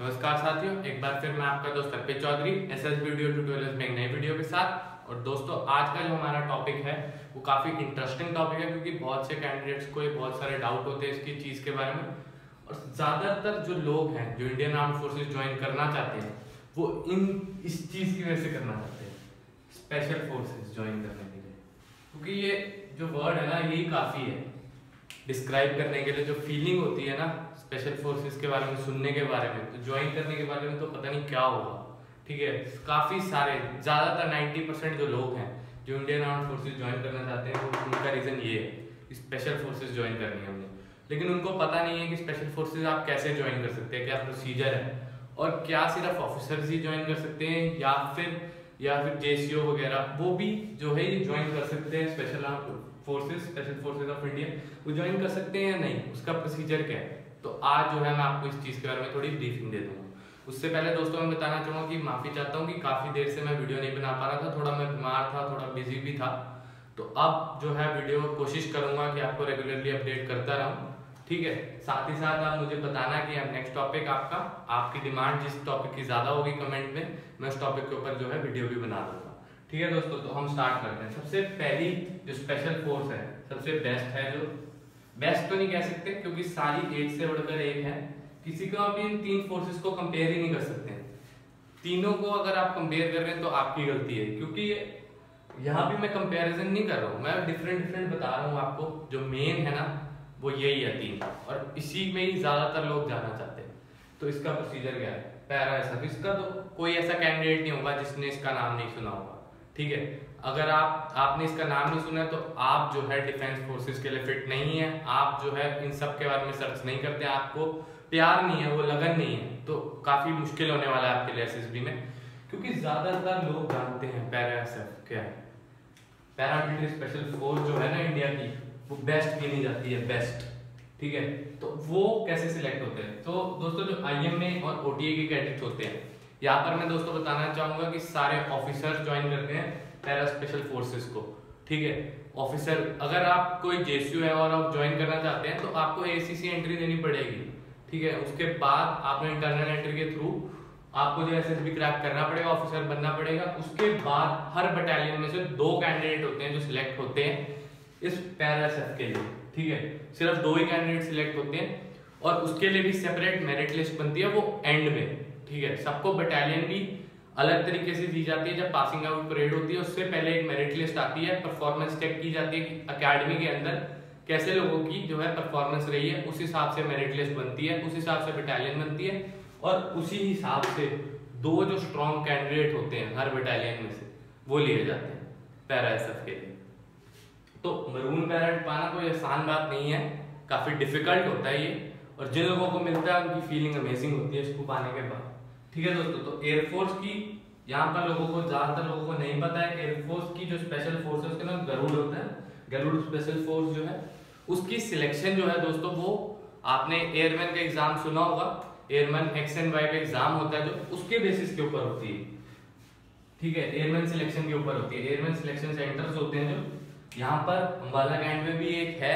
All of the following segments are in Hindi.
नमस्कार साथियों, एक बार फिर मैं आपका दोस्त अर्पित चौधरी एसएस वीडियो ट्यूटोरियल्स में एक नई वीडियो के साथ। और दोस्तों, आज का जो हमारा टॉपिक है वो काफ़ी इंटरेस्टिंग टॉपिक है, क्योंकि बहुत से कैंडिडेट्स को बहुत सारे डाउट होते हैं इसकी चीज़ के बारे में। और ज़्यादातर जो लोग हैं जो इंडियन आर्म्ड फोर्सेज ज्वाइन करना चाहते हैं वो इस चीज़ की वजह से करना चाहते हैं, स्पेशल फोर्सेज ज्वाइन करने के लिए। क्योंकि ये जो वर्ड है ना, यही काफ़ी है डिस्क्राइब करने के लिए। जो फीलिंग होती है ना स्पेशल फोर्सेस के बारे में सुनने के बारे में, तो ज्वाइन करने के बारे में तो पता नहीं क्या होगा। ठीक है, काफ़ी सारे ज़्यादातर 90% जो लोग हैं जो इंडियन आर्म्ड फोर्सेस ज्वाइन करना चाहते हैं, वो उनका रीज़न ये है स्पेशल फोर्सेस ज्वाइन करनी है हमने। लेकिन उनको पता नहीं है कि स्पेशल फोर्सेज आप कैसे ज्वाइन कर सकते हैं, क्या प्रोसीजर है, और क्या सिर्फ ऑफिसर्स ही ज्वाइन कर सकते हैं या फिर जेसीओ वगैरह वो भी जो है ये ज्वाइन कर सकते हैं। स्पेशल फोर्सेज ऑफ इंडिया वो ज्वाइन कर सकते हैं या नहीं, उसका प्रोसीजर क्या है। तो आज जो है मैं आपको इस चीज़ के बारे में थोड़ी ब्रीफिंग दे दूंगा। उससे पहले दोस्तों मैं बताना चाहूँगा कि माफ़ी चाहता हूँ कि काफ़ी देर से मैं वीडियो नहीं बना पा रहा था, थोड़ा मैं बीमार था, थोड़ा बिजी भी था। तो अब जो है वीडियो कोशिश करूँगा कि आपको रेगुलरली अपडेट करता रहूँ। ठीक है, साथ ही साथ आप मुझे बताना कि अब नेक्स्ट टॉपिक आपकी डिमांड जिस टॉपिक की ज़्यादा होगी कमेंट में, मैं उस टॉपिक के ऊपर जो है वीडियो भी बना दूँगा। ठीक है दोस्तों, तो हम स्टार्ट करते हैं। सबसे पहली जो स्पेशल फोर्स है, सबसे बेस्ट है, जो बेस्ट तो नहीं कह सकते क्योंकि सारी एक से बढ़कर एक है, किसी को आप इन तीन फोर्सेस को कंपेयर ही नहीं कर सकते। तीनों को अगर आप कंपेयर कर रहे हैं तो आपकी गलती है, क्योंकि यहाँ भी मैं कंपैरिजन नहीं कर रहा हूँ, मैं डिफरेंट बता रहा हूँ आपको। जो मेन है ना वो यही है तीन, और इसी में ही ज्यादातर लोग जाना चाहते हैं। तो इसका प्रोसीजर क्या है, पैरा एसएफ। इसका तो कोई ऐसा कैंडिडेट नहीं होगा जिसने इसका नाम नहीं सुना होगा। ठीक है, अगर आपने इसका नाम नहीं सुना है तो आप जो है डिफेंस फोर्सेस के लिए फिट नहीं है। आप जो है इन सब के बारे में सर्च नहीं करते, आपको प्यार नहीं है, वो लगन नहीं है, तो काफी मुश्किल होने वाला है आपके लिए एसएसबी में। क्योंकि ज्यादातर लोग जानते हैं पैरा एसएफ क्या है। पैरामिलिट्री स्पेशल फोर्स जो है ना इंडिया की, वो बेस्ट गिनी जाती है, बेस्ट। ठीक है, तो वो कैसे सिलेक्ट होते हैं। तो दोस्तों, जो आईएमए और ओटीए के कैडेट्स होते हैं, यहाँ पर मैं दोस्तों बताना चाहूंगा कि सारे ऑफिसर्स ज्वाइन करते हैं पैरा स्पेशल फोर्सेस को। ठीक है, ऑफिसर, अगर आप कोई जेसीओ है और आप ज्वाइन करना चाहते हैं तो आपको एसीसी एंट्री देनी पड़ेगी। ठीक है, उसके बाद आपने इंटरनल एंट्री के थ्रू आपको जो एसएसबी क्रैक करना पड़ेगा, ऑफिसर बनना पड़ेगा। उसके बाद हर बटालियन में से 2 कैंडिडेट होते हैं जो सिलेक्ट होते हैं इस पैरा एसएफ के लिए। ठीक है, सिर्फ 2 ही कैंडिडेट सिलेक्ट होते हैं, और उसके लिए भी सेपरेट मेरिट लिस्ट बनती है, वो एंड में। ठीक है, सबको बटालियन भी अलग तरीके से दी जाती है। जब पासिंग आउट परेड होती है उससे पहले एक मेरिट लिस्ट आती है, परफॉर्मेंस चेक की जाती है कि अकेडमी के अंदर कैसे लोगों की जो है परफॉर्मेंस रही है, उस हिसाब से मेरिट लिस्ट बनती है, उस हिसाब से बटालियन बनती है, और उसी हिसाब से 2 जो स्ट्रॉन्ग कैंडिडेट होते हैं हर बटालियन में से वो लिए जाते हैं पैरा एसएफ के लिए। तो मरून पैरेट पाना कोई आसान बात नहीं है, काफी डिफिकल्ट होता है ये, और जिन लोगों को मिलता है उनकी फीलिंग अमेजिंग होती है इसको पाने के बाद। ठीक है दोस्तों, तो एयरफोर्स की यहाँ पर ज्यादातर लोगों को नहीं पता है, एयरफोर्स की जो स्पेशल फोर्स है उसका नाम गरुड़ होता है। गरुड़ स्पेशल फोर्स जो है उसकी सिलेक्शन जो है दोस्तों, वो आपने एयरमैन का एग्जाम सुना होगा, एयरमैन एक्स एंड वाई का एग्जाम होता है जो उसके बेसिस के ऊपर होती है। ठीक है, एयरमैन सिलेक्शन के ऊपर होती है। एयरमैन सिलेक्शन सेंटर्स होते हैं जो यहाँ पर अंबाला कैंट में भी एक है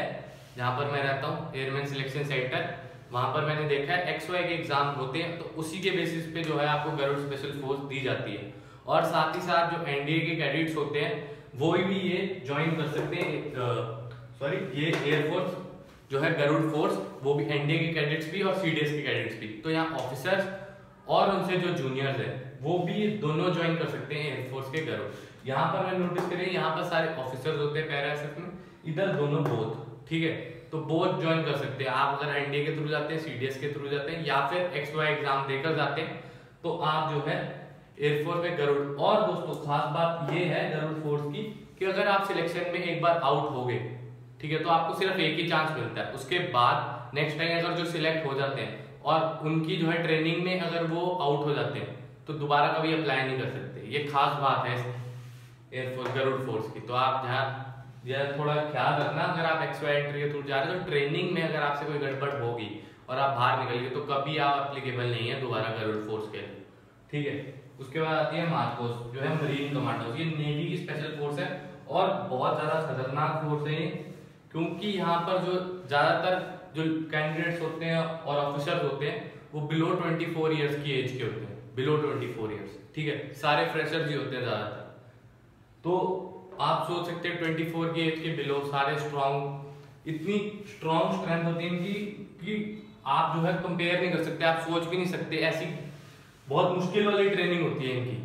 जहाँ पर मैं रहता हूँ, एयरमैन सिलेक्शन सेंटर। वहां पर मैंने देखा है XY के एग्जाम होते हैं, तो उसी के बेसिस पे जो है आपको गरुड़ स्पेशल फोर्स दी जाती है। और साथ ही साथ जो एनडीए के कैडेट्स होते हैं वो भी ये ज्वाइन कर सकते हैं। ये एयरफोर्स जो है गरुड़ फोर्स, वो भी एनडीए के कैडेट्स भी और सीडीएस के कैडेट्स भी। तो यहाँ ऑफिसर्स और उनसे जो जूनियर्स है वो भी दोनों ज्वाइन कर सकते हैं एयरफोर्स के गरुड़। यहाँ पर मैं नोटिस करें, यहाँ पर सारे ऑफिसर्स होते हैं पैरा एसएफ में, इधर दोनों बोथ। ठीक है, तो बोथ ज्वाइन कर सकते हैं आप। अगर एनडीए के थ्रू जाते हैं, सीडीएस के थ्रू जाते हैं, या फिर XY एग्जाम देकर जाते हैं, तो आप जो है एयरफोर्स में गरुड़। और दोस्तों खास बात ये है गरुड़ फोर्स की कि अगर आप सिलेक्शन में एक बार आउट हो गए, ठीक है, तो आपको सिर्फ एक ही चांस मिलता है। उसके बाद नेक्स्ट टाइम अगर जो सिलेक्ट हो जाते हैं और उनकी जो है ट्रेनिंग में अगर वो आउट हो जाते हैं तो दोबारा कभी अप्लाई नहीं कर सकते। ये खास बात है एयरफोर्स गरुड़ फोर्स की। तो आप जहाँ यह थोड़ा ख्याल रखना, अगर आप XY एंट्री के थ्रू जा रहे हो तो ट्रेनिंग में अगर आपसे कोई गड़बड़ होगी और आप बाहर निकल गए तो कभी आप एप्लीकेबल नहीं है दोबारा गरुड़ फोर्स के लिए। ठीक है, उसके बाद आती है मार्कोस जो है मरीन कमांडोज। ये नेवी की स्पेशल फोर्स है और बहुत ज्यादा खतरनाक फोर्स है ये, क्योंकि यहाँ पर जो ज्यादातर जो कैंडिडेट्स होते हैं और ऑफिसर्स होते हैं वो बिलो 24 ईयर्स की एज के होते हैं, बिलो 24 ईयर्स, ठीक है, सारे फ्रेशर्स ही होते हैं ज्यादातर। तो आप सोच सकते हैं 24 की एज के बिलो सारे स्ट्रॉन्ग, इतनी स्ट्रॉन्ग स्ट्रेंथ होती है इनकी कि आप जो है कंपेयर नहीं कर सकते, आप सोच भी नहीं सकते, ऐसी बहुत मुश्किल वाली ट्रेनिंग होती है इनकी,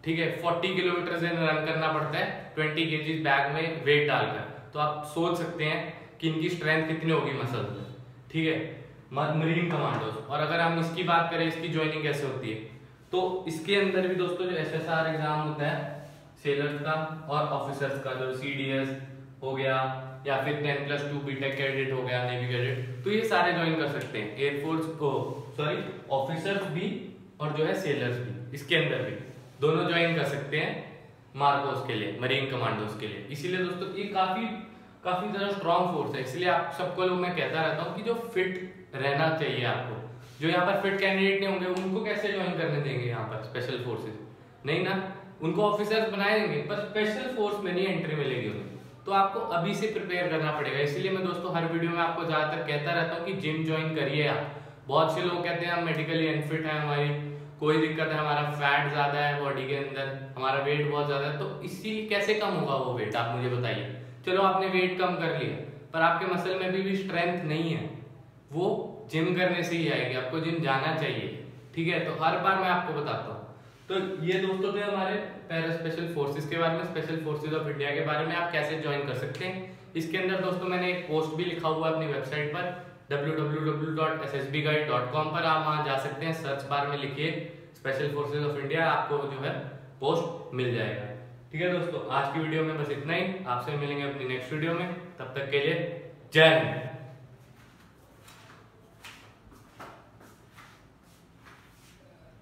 ठीक है। 40 किलोमीटर से रन करना पड़ता है 20 केजी बैग में वेट डालकर, तो आप सोच सकते हैं कि इनकी स्ट्रेंथ कितनी होगी मसल में, ठीक है, मरीन कमांडोज। और अगर हम इसकी बात करें इसकी ज्वाइनिंग कैसे होती है, तो इसके अंदर भी दोस्तों जो SSR एग्जाम होता है सेलर्स का और ऑफिसर्स का, जो CDS हो गया या फिर 10+2 बीटेक कैडेट हो गया, नेवी कैडेट, तो ये सारे ज्वाइन कर सकते हैं, एयरफोर्स को सॉरी ऑफिसर्स भी और जो है सेलर्स भी, इसके अंदर भी दोनों ज्वाइन कर सकते हैं मार्कोस के लिए, मरीन कमांडोज के लिए। इसीलिए दोस्तों ये काफी ज्यादा स्ट्रॉन्ग फोर्स है। इसलिए आप सबको मैं कहता रहता हूँ कि जो फिट रहना चाहिए आपको, जो यहाँ पर फिट कैंडिडेट नहीं होंगे उनको कैसे ज्वाइन करने देंगे यहाँ पर स्पेशल फोर्सेज, नहीं ना, उनको ऑफिसर्स बनाए देंगे पर स्पेशल फोर्स में नहीं एंट्री मिलेगी उन्हें। तो आपको अभी से प्रिपेयर करना पड़ेगा। इसीलिए मैं दोस्तों हर वीडियो में आपको ज्यादातर कहता रहता हूँ कि जिम ज्वाइन करिए आप। बहुत से लोग कहते हैं हम मेडिकली अनफिट है, हमारी कोई दिक्कत है, हमारा फैट ज्यादा है बॉडी के अंदर, हमारा वेट बहुत ज्यादा है, तो इसी कैसे कम होगा वो वेट, आप मुझे बताइए। चलो आपने वेट कम कर लिया पर आपके मसल में भी स्ट्रेंथ नहीं है, वो जिम करने से ही आएगी, आपको जिम जाना चाहिए, ठीक है। तो हर बार मैं आपको बताता हूँ। तो ये दोस्तों थे हमारे पैरा स्पेशल फोर्सेस के बारे में, स्पेशल फोर्सेस ऑफ इंडिया के बारे में आप कैसे ज्वाइन कर सकते हैं। इसके अंदर दोस्तों मैंने एक पोस्ट भी लिखा हुआ है अपनी वेबसाइट पर www.ssbguide.com पर, आप वहां जा सकते हैं, सर्च बार में लिखिए स्पेशल फोर्सेस ऑफ इंडिया, आपको जो है पोस्ट मिल जाएगा, ठीक है दोस्तों। आज की वीडियो में बस इतना ही, आपसे मिलेंगे अपनी नेक्स्ट वीडियो में, तब तक के लिए जय हिंद।